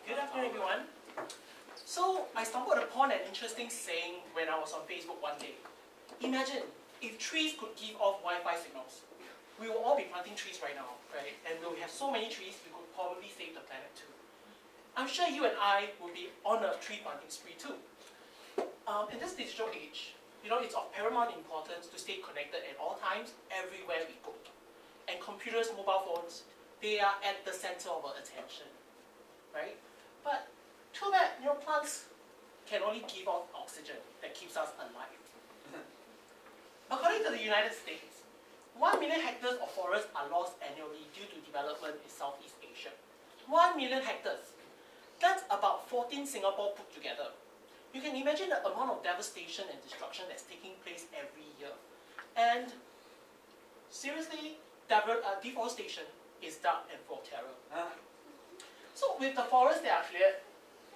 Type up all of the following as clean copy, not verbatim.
Good afternoon, everyone. So, I stumbled upon an interesting saying when I was on Facebook one day. Imagine if trees could give off Wi-Fi signals. We will all be planting trees right now, right? And we will have so many trees, we could probably save the planet too. I'm sure you and I will be on a tree planting spree too. In this digital age, it's of paramount importance to stay connected at all times, everywhere we go. And computers, mobile phones, they are at the center of our attention, right? But too bad, plants can only give off oxygen that keeps us alive. According to the United States, 1 million hectares of forests are lost annually due to development in Southeast Asia. 1 million hectares. That's about 14 Singapore put together. You can imagine the amount of devastation and destruction that's taking place every year. And seriously, deforestation is dark and full of terror. So with the forests that are cleared,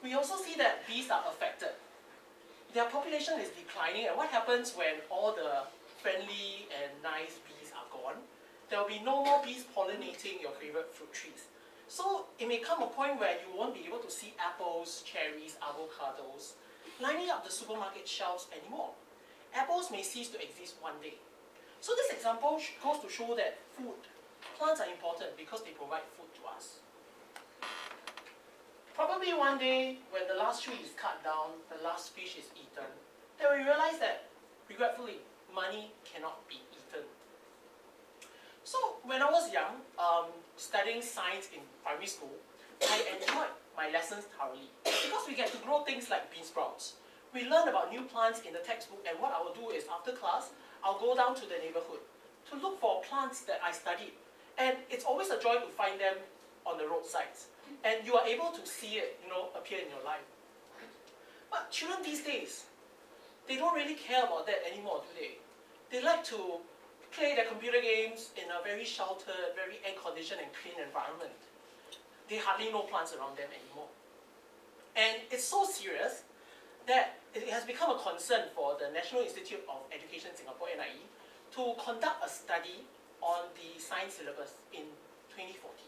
we also see that bees are affected. Their population is declining, and what happens when all the friendly and nice bees are gone? There will be no more bees pollinating your favorite fruit trees. So it may come a point where you won't be able to see apples, cherries, avocados lining up the supermarket shelves anymore. Apples may cease to exist one day. So this example goes to show that plants are important because they provide food to us. Probably one day, when the last tree is cut down, the last fish is eaten, then we realize that, regretfully, money cannot be eaten. So when I was young, studying science in primary school, I enjoyed my lessons thoroughly because we get to grow things like bean sprouts. We learn about new plants in the textbook, and what I will do is after class, I'll go down to the neighborhood to look for plants that I studied. And it's always a joy to find them on the roadsides. And you are able to see it, appear in your life. But children these days, they don't really care about that anymore, do they? They like to play their computer games in a very sheltered, very air-conditioned and clean environment. They hardly know plants around them anymore. And it's so serious that it has become a concern for the National Institute of Education Singapore, NIE, to conduct a study on the science syllabus in 2014.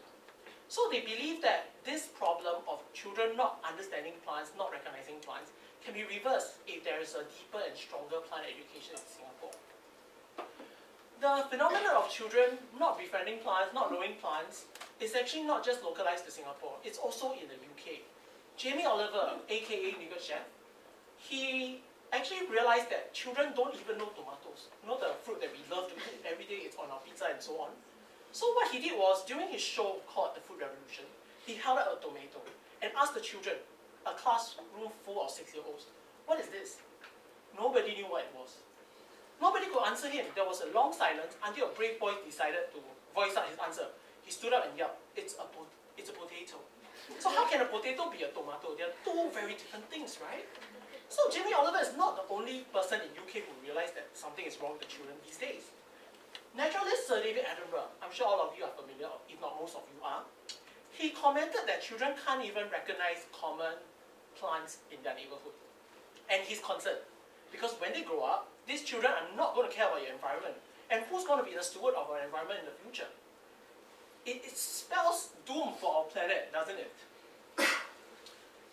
So they believe that this problem of children not understanding plants, not recognizing plants, can be reversed if there is a deeper and stronger plant education in Singapore. The phenomenon of children not befriending plants, not knowing plants, is actually not just localized to Singapore, it's also in the UK. Jamie Oliver, aka Nugget Chef, he actually realized that children don't even know tomatoes. The fruit that we love to eat every day, it's on our pizza and so on. So what he did was, during his show called The Food Revolution, he held out a tomato and asked the children, a classroom full of 6-year-olds, what is this? Nobody knew what it was. Nobody could answer him. There was a long silence until a brave boy decided to voice out his answer. He stood up and yelled, it's a potato. So how can a potato be a tomato? They are two very different things, right? So Jamie Oliver is not the only person in UK who realized that something is wrong with the children these days. Naturalist Sir David Attenborough, I'm sure all of you are familiar, if not most of you are, he commented that children can't even recognize common plants in their neighborhood. And he's concerned, because when they grow up, these children are not going to care about your environment. And who's going to be the steward of our environment in the future? It spells doom for our planet, doesn't it?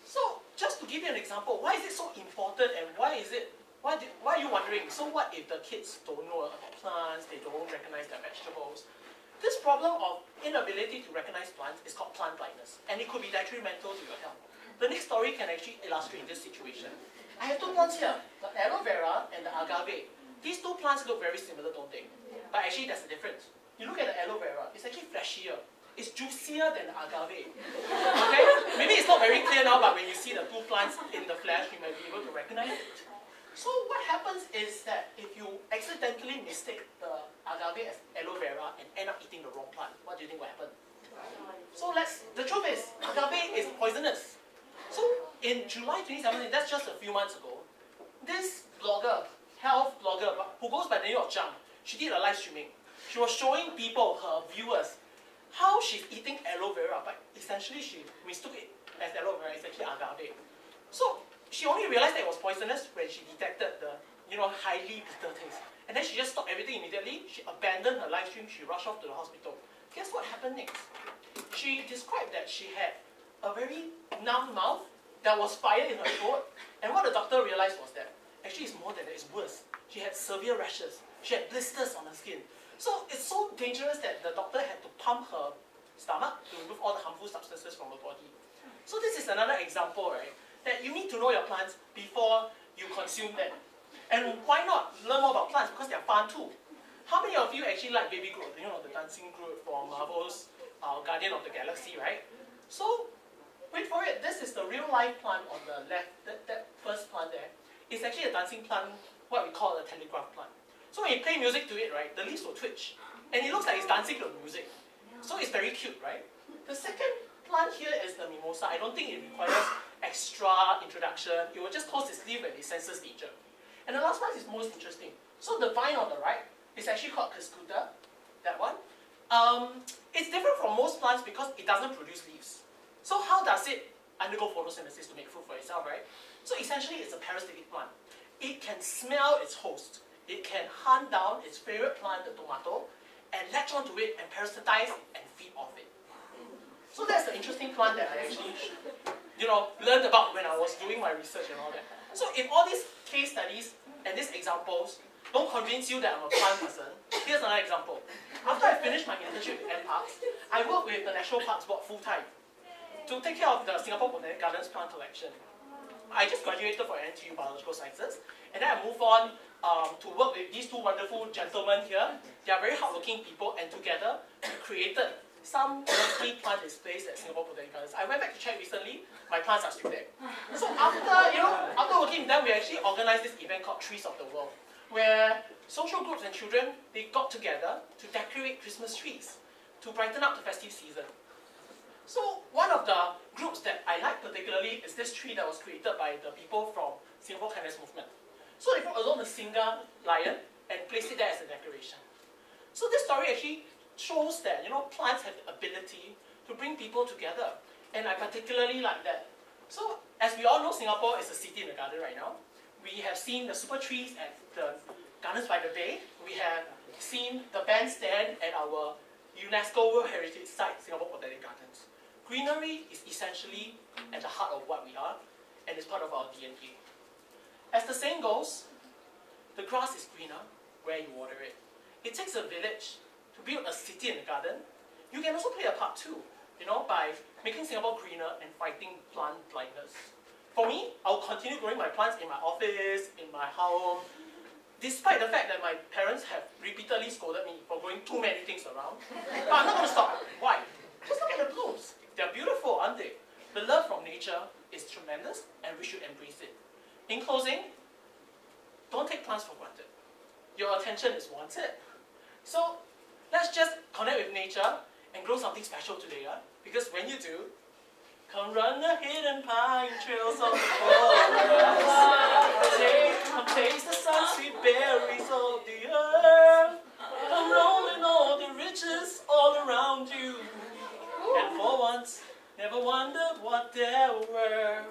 So, just to give you an example, why is it so important and why are you wondering, so what if the kids don't know about plants, they don't recognize their vegetables? This problem of inability to recognize plants is called plant blindness, and it could be detrimental to your health. The next story can actually illustrate this situation. I have two plants here, the aloe vera and the agave. These two plants look very similar, don't they? But actually there's a difference. You look at the aloe vera, it's actually fleshier. It's juicier than the agave. Okay? Maybe it's not very clear now, but when you see the two plants in the flesh, you might be able to recognize it. So what happens is that if you accidentally mistake the agave as aloe vera and end up eating the wrong plant, what do you think will happen? So the truth is, agave is poisonous. So in July 2017, that's just a few months ago, this blogger, health blogger, who goes by the name of Jump, she did a live streaming. She was showing people, her viewers, how she's eating aloe vera, but essentially she mistook it as aloe vera, it's actually agave. So she only realized that it was poisonous when she detected the highly bitter taste. And then she just stopped everything immediately. She abandoned her live stream. She rushed off to the hospital. Guess what happened next? She described that she had a very numb mouth, there was fire in her throat, and what the doctor realized was that actually it's more than that, it's worse. She had severe rashes, she had blisters on her skin. So it's so dangerous that the doctor had to pump her stomach to remove all the harmful substances from her body. So this is another example, right, that you need to know your plants before you consume them. And why not learn more about plants? Because they're fun too. How many of you actually like Baby Groot? You know, the dancing Groot from Marvel's Guardian of the Galaxy, right? So, wait for it. This is the real life plant on the left. That first plant there is actually a dancing plant, what we call a telegraph plant. So when you play music to it, right, the leaves will twitch. And it looks like it's dancing to the music. So it's very cute, right? The second plant here is the mimosa. I don't think it requires extra introduction. It will just close its leaf when it senses danger. And the last one is most interesting. So the vine on the right is actually called Cuscuta, that one. It's different from most plants because it doesn't produce leaves. So how does it undergo photosynthesis to make food for itself, right? So essentially it's a parasitic plant. It can smell its host. It can hunt down its favorite plant, the tomato, and latch onto it and parasitize and feed off it. So that's the interesting plant that I actually, learned about when I was doing my research and all that. So if all these case studies and these examples don't convince you that I'm a plant person, here's another example. After I finished my internship with NParks, I worked with the National Parks Board full-time to take care of the Singapore Botanic Gardens plant collection. I just graduated from NTU Biological Sciences, and then I moved on to work with these two wonderful gentlemen here. They are very hardworking people, and together we created some lovely plant displays at Singapore Botanic Gardens. I went back to check recently, my plants are still there. So after working with them, we actually organized this event called Trees of the World, where social groups and children, they got together to decorate Christmas trees to brighten up the festive season. So one of the groups that I like particularly is this tree that was created by the people from Singapore Kindness Movement. So they brought along a single lion and placed it there as a decoration. So this story actually shows that plants have the ability to bring people together, and I particularly like that. So as we all know, Singapore is a city in the garden right now. We have seen the super trees at the Gardens by the Bay. We have seen the bandstand at our UNESCO World Heritage Site, Singapore Botanic Gardens. Greenery is essentially at the heart of what we are, and it's part of our DNA. As the saying goes, the grass is greener where you water it. It takes a village to build a city in the garden. You can also play a part too, by making Singapore greener and fighting plant blindness. For me, I'll continue growing my plants in my office, in my home, despite the fact that my parents have repeatedly scolded me for growing too many things around. But I'm not going to stop. Why? Just look at the blooms. They're beautiful, aren't they? The love from nature is tremendous, and we should embrace it. In closing, don't take plants for granted. Your attention is wanted. So let's just connect with nature and grow something special today, because when you do, come run the hidden pine trails of the forest. Come taste the sun-sweet berries of the earth. Come rolling all the riches all around you. And for once, never wondered what they were.